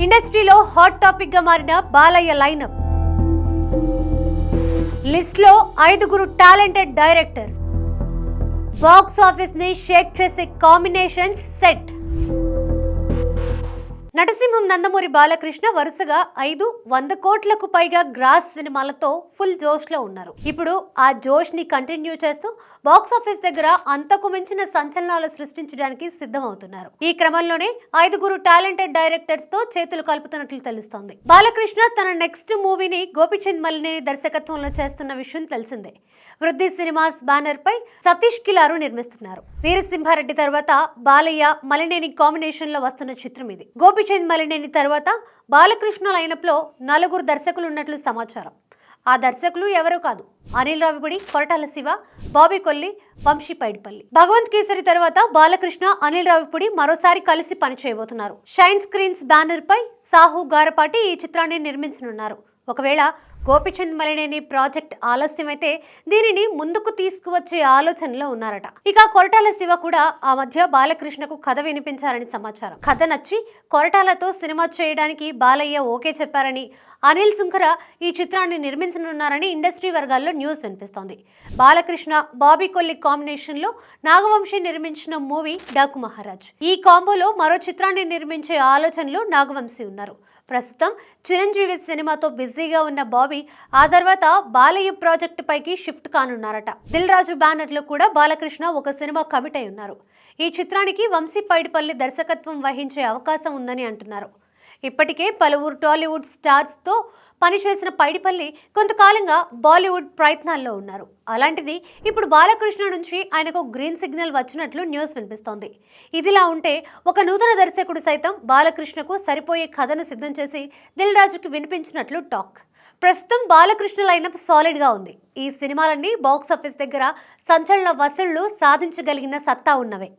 ఇండస్ట్రీలో hot topic గా మారిన బాలయ్య లైనప్ లిస్ట్ లో 5 టాలెంటెడ్ డైరెక్టర్స్. బాక్స్ ఆఫీస్ ని షేక్ చేసే కాంబినేషన్స్ సెట్. నటసింహం నందమూరి బాలకృష్ణ వరుసగా 500 కోట్లకు పైగా గ్రాస్ సినిమాలతో ఫుల్ జోష్ లో ఉన్నారు. ఇప్పుడు ఆ జోష్ ని కంటిన్యూ చేస్తూ బాక్స్ ఆఫీస్ దగ్గర అంతకు మించిన సంచలనాలు సృష్టించడానికి సిద్ధమవుతున్నారు. ఈ క్రమంలోనే 5 టాలెంటెడ్ డైరెక్టర్స్ తో చేతులు కలుపుతున్నట్లు తెలుస్తోంది. బాలకృష్ణ తన నెక్స్ట్ మూవీని గోపీచంద్ మలినేని దర్శకత్వంలో చేస్తున్న విషయం తెలిసిందే. వృద్ధి సినిమాస్ బ్యానర్ పై సతీష్ కిలారు నిర్మిస్తున్నారు. వీరసింహారెడ్డి తర్వాత బాలయ్య మలినేని కాంబినేషన్ లో వస్తున్న చిత్రం ఇది. గోపీచంద్ మలినేని తర్వాత బాలకృష్ణ లైనప్ లో 4 దర్శకులు ఉన్నట్లు సమాచారం. ఆ దర్శకులు ఎవరో కాదు, అనిల్ రావిపూడి, కొరటాల శివ, బాబీ కొల్లి, వంశీ పైడిపల్లి. భగవంత్ కేసరి తర్వాత బాలకృష్ణ, అనిల్ రావిపూడి మరోసారి కలిసి పనిచేయబోతున్నారు. షైన్ స్క్రీన్స్ బ్యానర్ పై సాహు గారపాటి ఈ చిత్రాన్ని నిర్మించనున్నారు. ఒకవేళ గోపీచంద్ మలినేని ప్రాజెక్ట్ ఆలస్యమైతే దీనిని ముందుకు తీసుకువచ్చే ఆలోచనలో ఉన్నారట. ఇక కొరటాల శివ కూడా ఆ మధ్య బాలకృష్ణకు కథ వినిపించారని సమాచారం. కథ నచ్చి కొరటాలతో సినిమా చేయడానికి బాలయ్య ఓకే చెప్పారని, అనిల్ సుంకర ఈ చిత్రాన్ని నిర్మించనున్నారని ఇండస్ట్రీ వర్గాల్లో న్యూస్ వినిపిస్తోంది. బాలకృష్ణ, బాబీ కొల్లి కాంబినేషన్ లో నాగవంశీ నిర్మించిన మూవీ డాకు మహారాజ్. ఈ కాంబోలో మరో చిత్రాన్ని నిర్మించే ఆలోచనలో నాగవంశీ ఉన్నారు. ప్రస్తుతం చిరంజీవి సినిమాతో బిజీగా ఉన్న బాబీ ఆ తర్వాత బాలయ్య ప్రాజెక్టు పైకి షిఫ్ట్ కానున్నారట. దిల్ రాజు బ్యానర్ లో కూడా బాలకృష్ణ ఒక సినిమా కమిట్ అయి ఉన్నారు. ఈ చిత్రానికి వంశీ పైడిపల్లి దర్శకత్వం వహించే అవకాశం ఉందని అంటున్నారు. ఇప్పటికే పలువురు టాలీవుడ్ స్టార్స్ తో పనిచేసిన పైడిపల్లి కొంతకాలంగా బాలీవుడ్ ప్రయత్నాల్లో ఉన్నారు. అలాంటిది ఇప్పుడు బాలకృష్ణ నుంచి ఆయనకు గ్రీన్ సిగ్నల్ వచ్చినట్లు న్యూస్ వినిపిస్తోంది. ఇదిలా ఉంటే ఒక నూతన దర్శకుడు సైతం బాలకృష్ణకు సరిపోయే కథను సిద్ధం చేసి దిల్ రాజుకి వినిపించినట్లు టాక్. ప్రస్తుతం బాలకృష్ణ లైనప్ సాలిడ్ గా ఉంది. ఈ సినిమాలన్నీ బాక్స్ ఆఫీస్ దగ్గర సంచలన వసూళ్లు సాధించగలిగిన సత్తా ఉన్నవే.